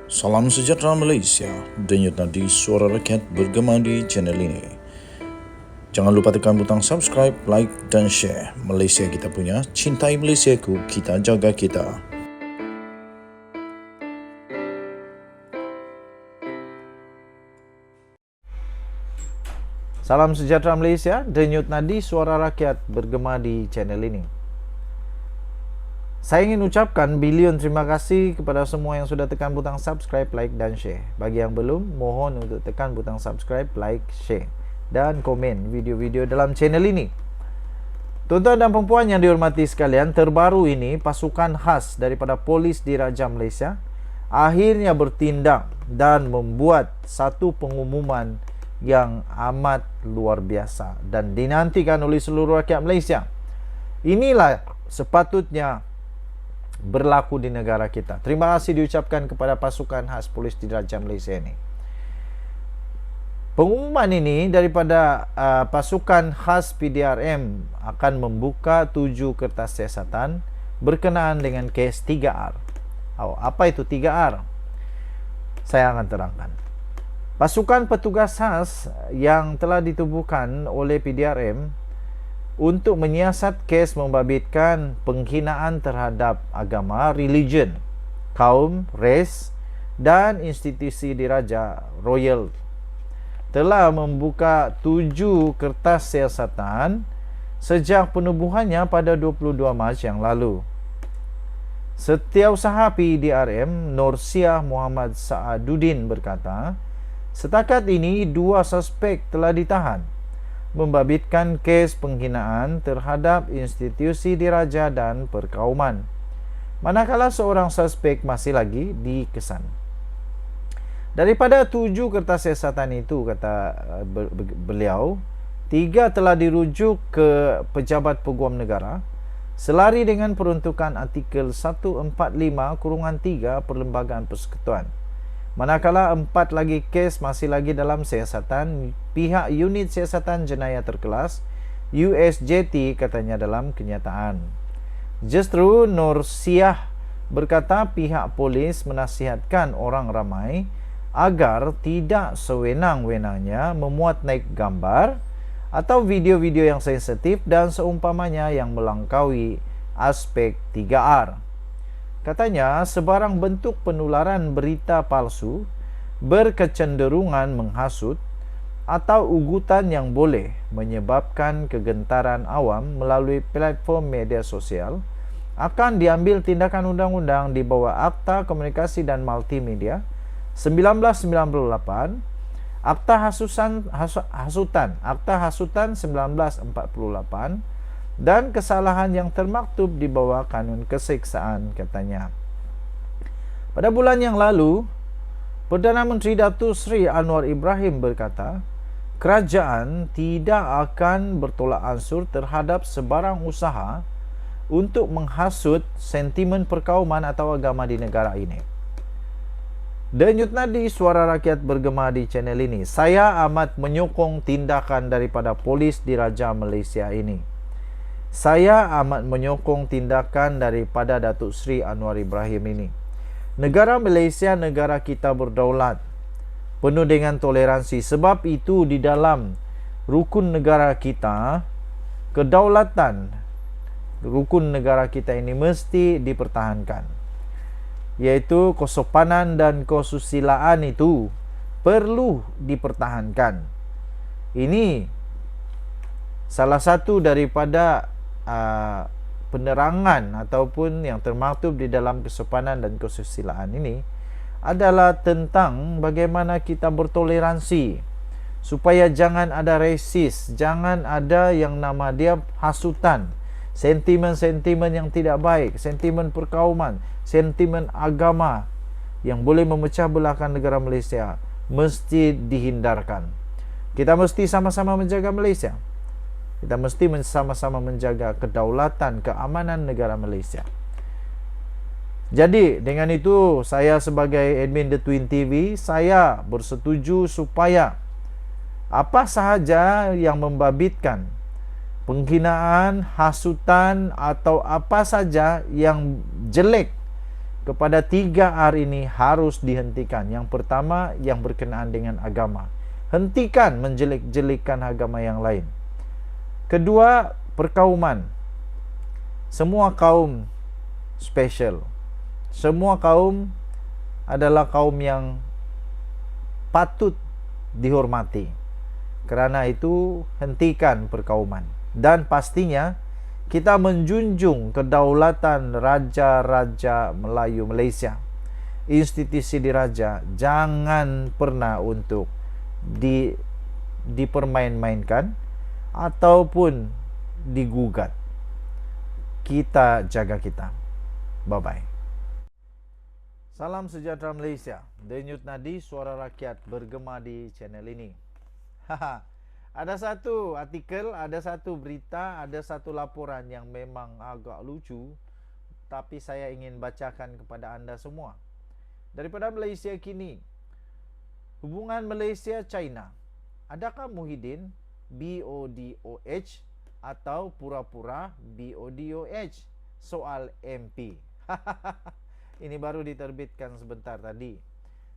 Salam sejahtera Malaysia, denyut nadi suara rakyat bergema di channel ini. Jangan lupa tekan butang subscribe, like dan share. Malaysia kita punya, cintai Malaysiaku, kita jaga kita. Salam sejahtera Malaysia, denyut nadi suara rakyat bergema di channel ini. Saya ingin ucapkan bilion terima kasih kepada semua yang sudah tekan butang subscribe, like dan share. Bagi yang belum, mohon untuk tekan butang subscribe, like, share dan komen video-video dalam channel ini. Tuan-tuan dan puan yang dihormati sekalian, terbaru ini pasukan khas daripada polis Diraja Malaysia akhirnya bertindak dan membuat satu pengumuman yang amat luar biasa dan dinantikan oleh seluruh rakyat Malaysia. Inilah sepatutnya berlaku di negara kita. Terima kasih diucapkan kepada pasukan khas polis Diraja Malaysia ini. Pengumuman ini daripada pasukan khas PDRM akan membuka 7 kertas siasatan berkenaan dengan kes 3R. Apa itu 3R? Saya akan terangkan. Pasukan petugas khas yang telah ditubuhkan oleh PDRM untuk menyiasat kes membabitkan penghinaan terhadap agama, religion, kaum, ras dan institusi diraja royal telah membuka 7 kertas siasatan sejak penubuhannya pada 22 Mac yang lalu. Setiausaha PDRM Nursiah Muhammad Saaduddin berkata, setakat ini 2 suspek telah ditahan membabitkan kes penghinaan terhadap institusi diraja dan perkauman, manakala seorang suspek masih lagi dikesan. Daripada 7 kertas siasatan itu, kata beliau, 3 telah dirujuk ke Pejabat Peguam Negara selari dengan peruntukan artikel 145/3 Perlembagaan Persekutuan. Manakala 4 lagi kes masih lagi dalam siasatan pihak Unit Siasatan Jenayah Terkelas USJT, katanya dalam kenyataan. Justru Nursiah berkata pihak polis menasihatkan orang ramai agar tidak sewenang-wenangnya memuat naik gambar atau video-video yang sensitif dan seumpamanya yang melangkaui aspek 3R. Katanya, sebarang bentuk penularan berita palsu berkecenderungan menghasut atau ugutan yang boleh menyebabkan kegentaran awam melalui platform media sosial akan diambil tindakan undang-undang di bawah Akta Komunikasi dan Multimedia 1998, Akta Hasutan 1948, dan kesalahan yang termaktub di bawah Kanun Keseksaan, katanya. Pada bulan yang lalu, Perdana Menteri Datuk Seri Anwar Ibrahim berkata, kerajaan tidak akan bertolak ansur terhadap sebarang usaha untuk menghasut sentimen perkauman atau agama di negara ini. Denyut nadi suara rakyat bergema di channel ini. Saya amat menyokong tindakan daripada polis Diraja Malaysia ini. Saya amat menyokong tindakan daripada Datuk Seri Anwar Ibrahim ini. Negara Malaysia, negara kita berdaulat, penuh dengan toleransi. Sebab itu di dalam rukun negara kita, kedaulatan rukun negara kita ini mesti dipertahankan. Iaitu kesopanan dan kesusilaan itu perlu dipertahankan. Ini salah satu daripada penerangan ataupun yang termaktub di dalam kesopanan dan kesusilaan ini adalah tentang bagaimana kita bertoleransi supaya jangan ada resis, jangan ada yang nama dia hasutan, sentimen-sentimen yang tidak baik, sentimen perkauman, sentimen agama yang boleh memecah belahkan negara Malaysia mesti dihindarkan. Kita mesti sama-sama menjaga Malaysia. Kita mesti sama-sama menjaga kedaulatan, keamanan negara Malaysia. Jadi, dengan itu, saya sebagai admin The Twin TV, saya bersetuju supaya apa sahaja yang membabitkan penghinaan, hasutan atau apa saja yang jelek kepada 3 R ini harus dihentikan. Yang pertama, yang berkenaan dengan agama. Hentikan menjelek-jelekan agama yang lain. Kedua, perkauman. Semua kaum special. Semua kaum adalah kaum yang patut dihormati. Kerana itu, hentikan perkauman. Dan pastinya, kita menjunjung kedaulatan Raja-Raja Melayu Malaysia. Institusi diraja jangan pernah untuk dipermain-mainkan ataupun digugat. Kita jaga kita. Bye-bye. Salam sejahtera Malaysia. Denyut nadi suara rakyat bergema di channel ini. Ada satu artikel, ada satu berita, ada satu laporan yang memang agak lucu, tapi saya ingin bacakan kepada anda semua. Daripada Malaysia Kini, hubungan Malaysia-China. Adakah Muhyiddin BODOH atau pura-pura BODOH? Soal MP. Ini baru diterbitkan sebentar tadi.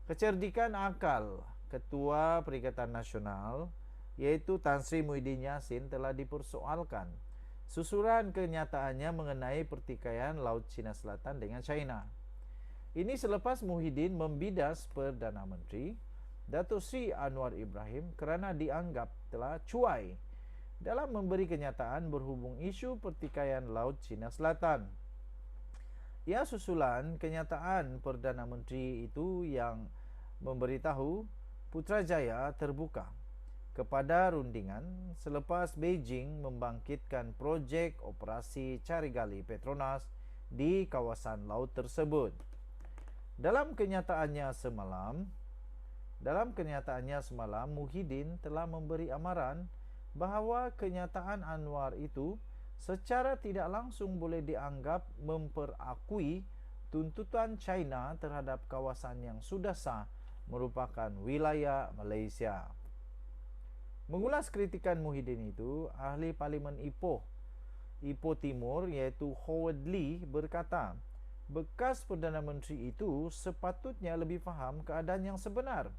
Kecerdikan akal Ketua Perikatan Nasional, yaitu Tan Sri Muhyiddin Yassin, telah dipersoalkan. Susuran kenyataannya mengenai pertikaian Laut Cina Selatan dengan China. Ini selepas Muhyiddin membidas Perdana Menteri Datuk Seri Anwar Ibrahim kerana dianggap telah cuai dalam memberi kenyataan berhubung isu pertikaian Laut Cina Selatan. Ia susulan kenyataan Perdana Menteri itu yang memberitahu Putrajaya terbuka kepada rundingan selepas Beijing membangkitkan projek operasi cari gali Petronas di kawasan laut tersebut. Dalam kenyataannya semalam, Muhyiddin telah memberi amaran bahawa kenyataan Anwar itu secara tidak langsung boleh dianggap memperakui tuntutan China terhadap kawasan yang sudah sah merupakan wilayah Malaysia. Mengulas kritikan Muhyiddin itu, ahli Parlimen Ipoh Timur iaitu Howard Lee berkata, bekas Perdana Menteri itu sepatutnya lebih faham keadaan yang sebenar.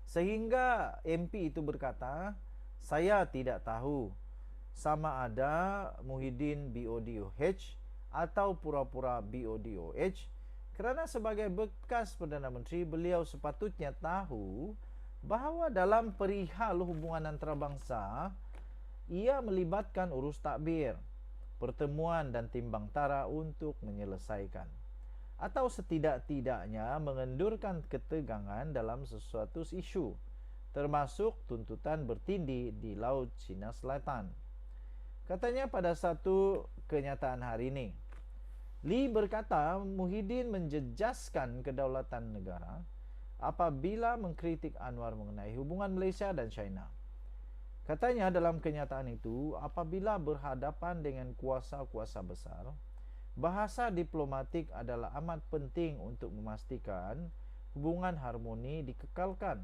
Sehingga MP itu berkata, saya tidak tahu sama ada Muhyiddin BODOH atau pura-pura BODOH, kerana sebagai bekas Perdana Menteri, beliau sepatutnya tahu bahawa dalam perihal hubungan antarabangsa, ia melibatkan urus takbir, pertemuan dan timbang tara untuk menyelesaikan, atau setidak-tidaknya mengendurkan ketegangan dalam sesuatu isu, termasuk tuntutan bertindih di Laut Cina Selatan. Katanya pada satu kenyataan hari ini, Lee berkata Muhyiddin menjejaskan kedaulatan negara apabila mengkritik Anwar mengenai hubungan Malaysia dan China. Katanya dalam kenyataan itu, apabila berhadapan dengan kuasa-kuasa besar, bahasa diplomatik adalah amat penting untuk memastikan hubungan harmoni dikekalkan.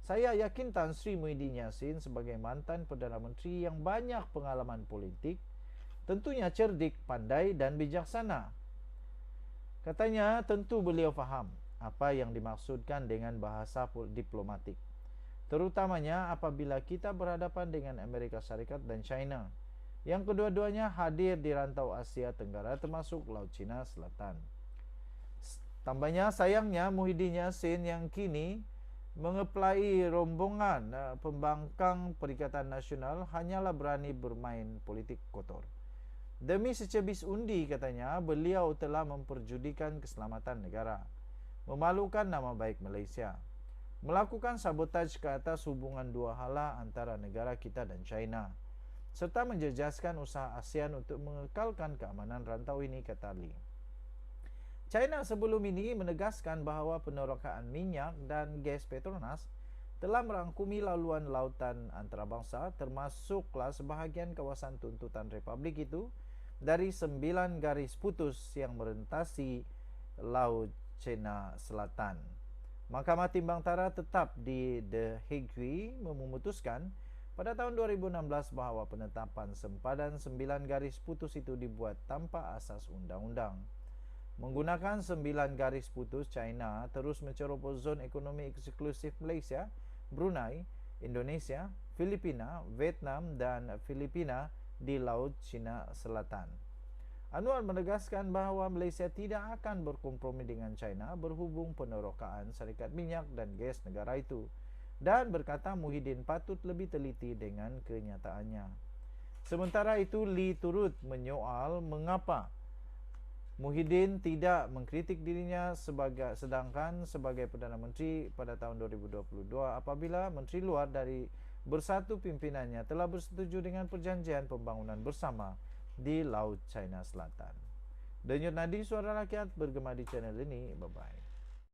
Saya yakin Tan Sri Muhyiddin Yassin sebagai mantan Perdana Menteri yang banyak pengalaman politik, tentunya cerdik, pandai dan bijaksana. Katanya tentu beliau faham apa yang dimaksudkan dengan bahasa diplomatik, terutamanya apabila kita berhadapan dengan Amerika Syarikat dan China, yang kedua-duanya hadir di rantau Asia Tenggara termasuk Laut Cina Selatan. Tambahnya, sayangnya Muhyiddin Yassin yang kini mengeplai rombongan pembangkang Perikatan Nasional hanyalah berani bermain politik kotor. Demi secebis undi, katanya, beliau telah memperjudikan keselamatan negara, memalukan nama baik Malaysia, melakukan sabotaj ke atas hubungan dua hala antara negara kita dan China, serta menjejaskan usaha ASEAN untuk mengekalkan keamanan rantau ini, kata Lee. China sebelum ini menegaskan bahawa penerokaan minyak dan gas Petronas telah merangkumi laluan lautan antarabangsa, termasuklah sebahagian kawasan tuntutan Republik itu dari 9 garis putus yang merentasi Laut Cina Selatan. Mahkamah Timbang Tara tetap di The Hague memutuskan pada tahun 2016 bahawa penetapan sempadan 9 garis putus itu dibuat tanpa asas undang-undang. Menggunakan 9 garis putus, China terus mencerobos zon ekonomi eksklusif Malaysia, Brunei, Indonesia, Filipina, Vietnam dan Filipina di Laut Cina Selatan. Anwar menegaskan bahawa Malaysia tidak akan berkompromi dengan China berhubung penerokaan syarikat minyak dan gas negara itu, dan berkata Muhyiddin patut lebih teliti dengan kenyataannya. Sementara itu, Lee turut menyoal mengapa Muhyiddin tidak mengkritik dirinya sedangkan sebagai Perdana Menteri pada tahun 2022 apabila Menteri Luar dari bersatu pimpinannya telah bersetuju dengan perjanjian pembangunan bersama di Laut China Selatan. Denyut nadi suara rakyat bergema di channel ini. Bye-bye.